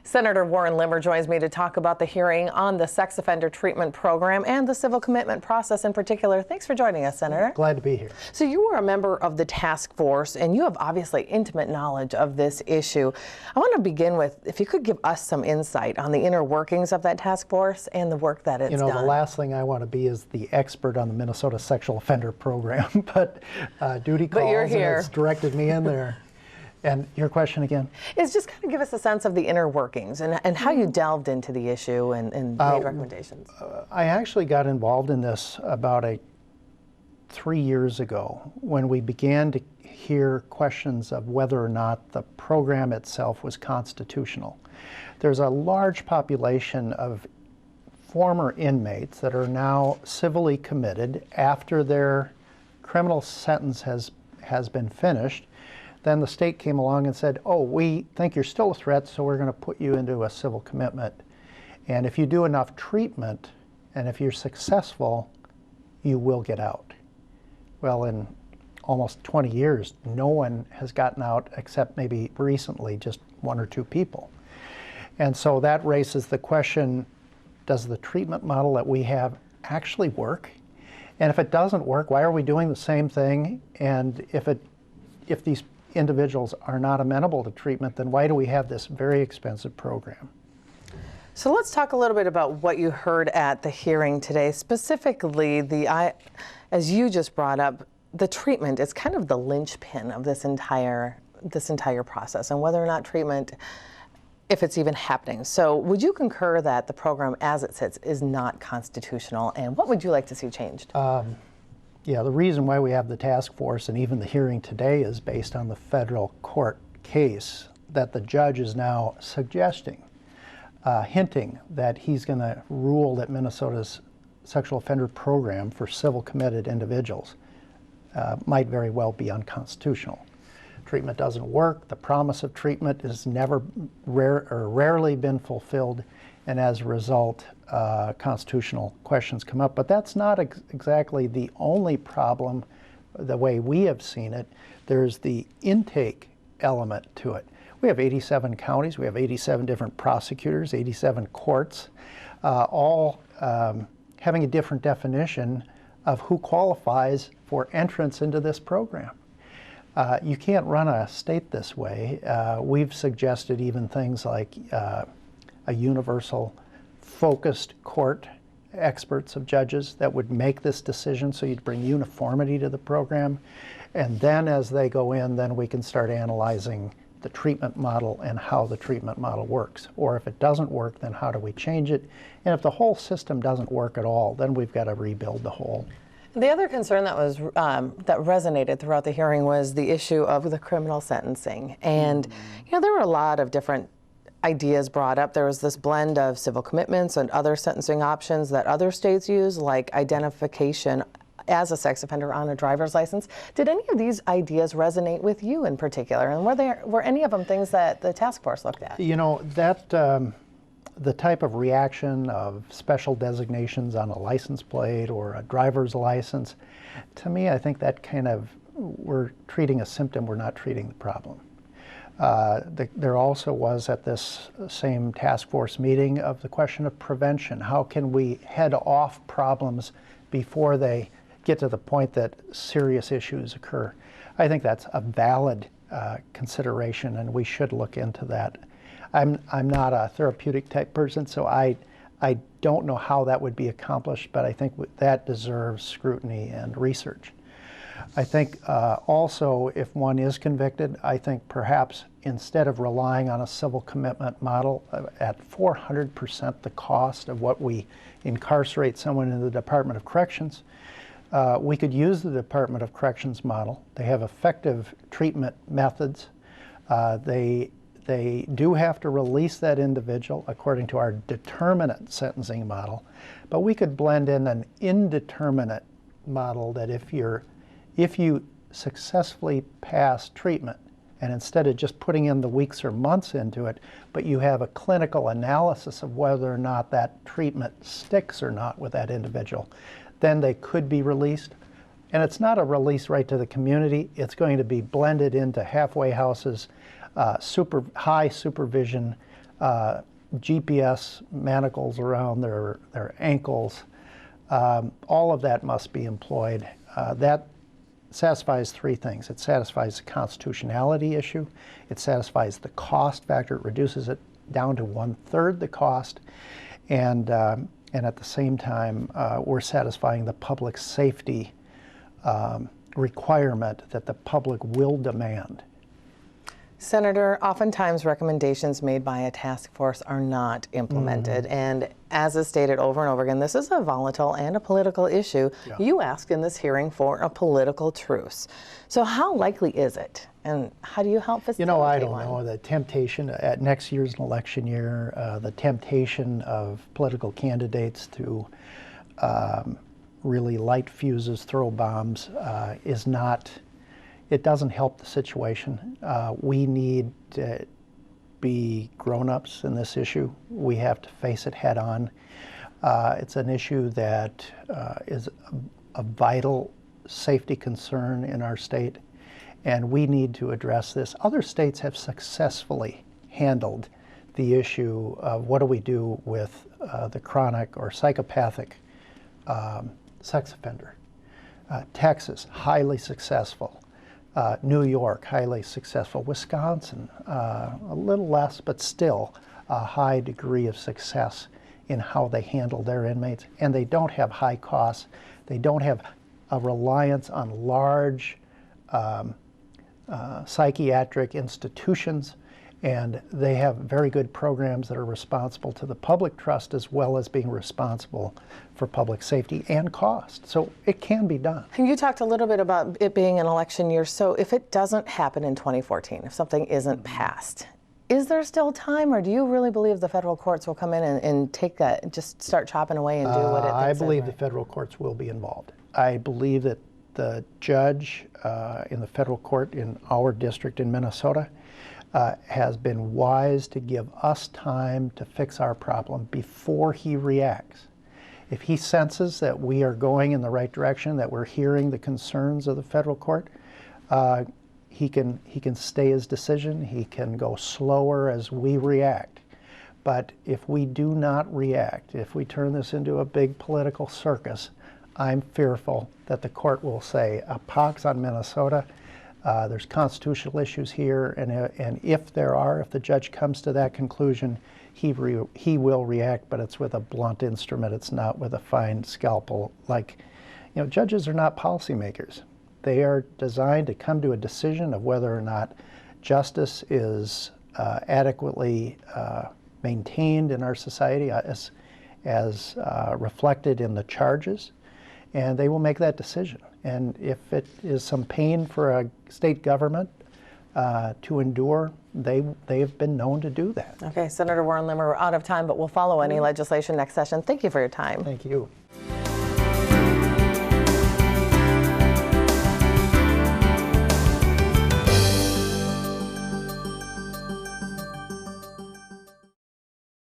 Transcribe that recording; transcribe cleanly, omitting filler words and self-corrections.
Senator Warren Limmer joins me to talk about the hearing on the sex offender treatment program and the civil commitment process in particular. Thanks for joining us, Senator. Glad to be here. So you were a member of the task force, and you have obviously intimate knowledge of this issue. I want to begin with, if you could give us some insight on the inner workings of that task force and the work that it's done. You know, the last thing I want to be is the expert on the Minnesota sexual offender program, but duty calls, you're here. And it's directed me in there. And your question again? It's just kind of give us a sense of the inner workings and how you delved into the issue and made recommendations. I actually got involved in this about 3 years ago when we began to hear questions of whether or not the program itself was constitutional. There's a large population of former inmates that are now civilly committed after their criminal sentence has been finished. Then the state came along and said, oh, we think you're still a threat, so we're going to put you into a civil commitment. And if you do enough treatment, and if you're successful, you will get out. Well, in almost 20 years, no one has gotten out except maybe recently, just 1 or 2 people. And so that raises the question, does the treatment model that we have actually work? And if it doesn't work, why are we doing the same thing? And if these individuals are not amenable to treatment, then why do we have this very expensive program? So let's talk a little bit about what you heard at the hearing today. Specifically, as you just brought up, the treatment is kind of the linchpin of this entire process, and whether or not treatment, if it's even happening. So would you concur that the program as it sits is not constitutional, and what would you like to see changed? Yeah, the reason why we have the task force and even the hearing today is based on the federal court case that the judge is now suggesting, hinting that he's going to rule that Minnesota's sexual offender program for civil committed individuals might very well be unconstitutional. Treatment doesn't work. The promise of treatment is rarely been fulfilled, and as a result, constitutional questions come up. But that's not exactly the only problem the way we have seen it. There's the intake element to it. We have 87 counties, we have 87 different prosecutors, 87 courts, all having a different definition of who qualifies for entrance into this program. You can't run a state this way. We've suggested even things like a universal focused court, experts of judges that would make this decision, so you'd bring uniformity to the program. And then as they go in, then we can start analyzing the treatment model and how the treatment model works. Or if it doesn't work, then how do we change it? And if the whole system doesn't work at all, then we've got to rebuild the whole. The other concern that was that resonated throughout the hearing was the issue of the criminal sentencing. And you know, there were a lot of different ideas brought up. There was this blend of civil commitments and other sentencing options that other states use, like identification as a sex offender on a driver's license. Did any of these ideas resonate with you in particular? And were any of them things that the task force looked at? You know, that the type of reaction of special designations on a license plate or a driver's license, to me, I think that kind of, we're treating a symptom, we're not treating the problem. There also was at this same task force meeting of the question of prevention. How can we head off problems before they get to the point that serious issues occur? I think that's a valid consideration, and we should look into that. I'm not a therapeutic type person, so I don't know how that would be accomplished, but I think that deserves scrutiny and research. I think also, if one is convicted, I think perhaps instead of relying on a civil commitment model at 400% the cost of what we incarcerate someone in the Department of Corrections, we could use the Department of Corrections model. They have effective treatment methods. They do have to release that individual according to our determinate sentencing model, but we could blend in an indeterminate model that if you successfully pass treatment, and instead of just putting in the weeks or months into it, but you have a clinical analysis of whether or not that treatment sticks or not with that individual, then they could be released. And it's not a release right to the community. It's going to be blended into halfway houses, high supervision, GPS manacles around their ankles. All of that must be employed. That satisfies three things. It satisfies the constitutionality issue, it satisfies the cost factor, it reduces it down to 1/3 the cost, and at the same time we're satisfying the public safety requirement that the public will demand. Senator, oftentimes recommendations made by a task force are not implemented. And as is stated over and over again, this is a volatile and a political issue. Yeah. You asked in this hearing for a political truce. So how likely is it? And how do you help facilitate You know, I don't one? know. The temptation at next year's an election year, the temptation of political candidates to really light fuses, throw bombs, is not. It doesn't help the situation. We need to be grown-ups in this issue. We have to face it head on. It's an issue that is a vital safety concern in our state, and we need to address this. Other states have successfully handled the issue of what do we do with the chronic or psychopathic sex offender. Texas, highly successful. New York, highly successful. Wisconsin, a little less, but still a high degree of success in how they handle their inmates. And they don't have high costs. They don't have a reliance on large psychiatric institutions. And they have very good programs that are responsible to the public trust as well as being responsible for public safety and cost. So it can be done. And you talked a little bit about it being an election year. So if it doesn't happen in 2014, if something isn't passed, is there still time, or do you really believe the federal courts will come in and take that, just start chopping away and do what it thinks I is believe right? the federal courts will be involved. I believe that the judge in the federal court in our district in Minnesota has been wise to give us time to fix our problem before he reacts. If he senses that we are going in the right direction, that we're hearing the concerns of the federal court, he can stay his decision. He can go slower as we react. But if we do not react, if we turn this into a big political circus, I'm fearful that the court will say, a pox on Minnesota. There's constitutional issues here, and if the judge comes to that conclusion, he will react, but it's with a blunt instrument. It's not with a fine scalpel. Like, judges are not policymakers. They are designed to come to a decision of whether or not justice is adequately maintained in our society as reflected in the charges, and they will make that decision. And if it is some pain for a state government to endure, they've been known to do that. Okay, Senator Warren Limmer, we're out of time, but we'll follow any legislation next session. Thank you for your time. Thank you.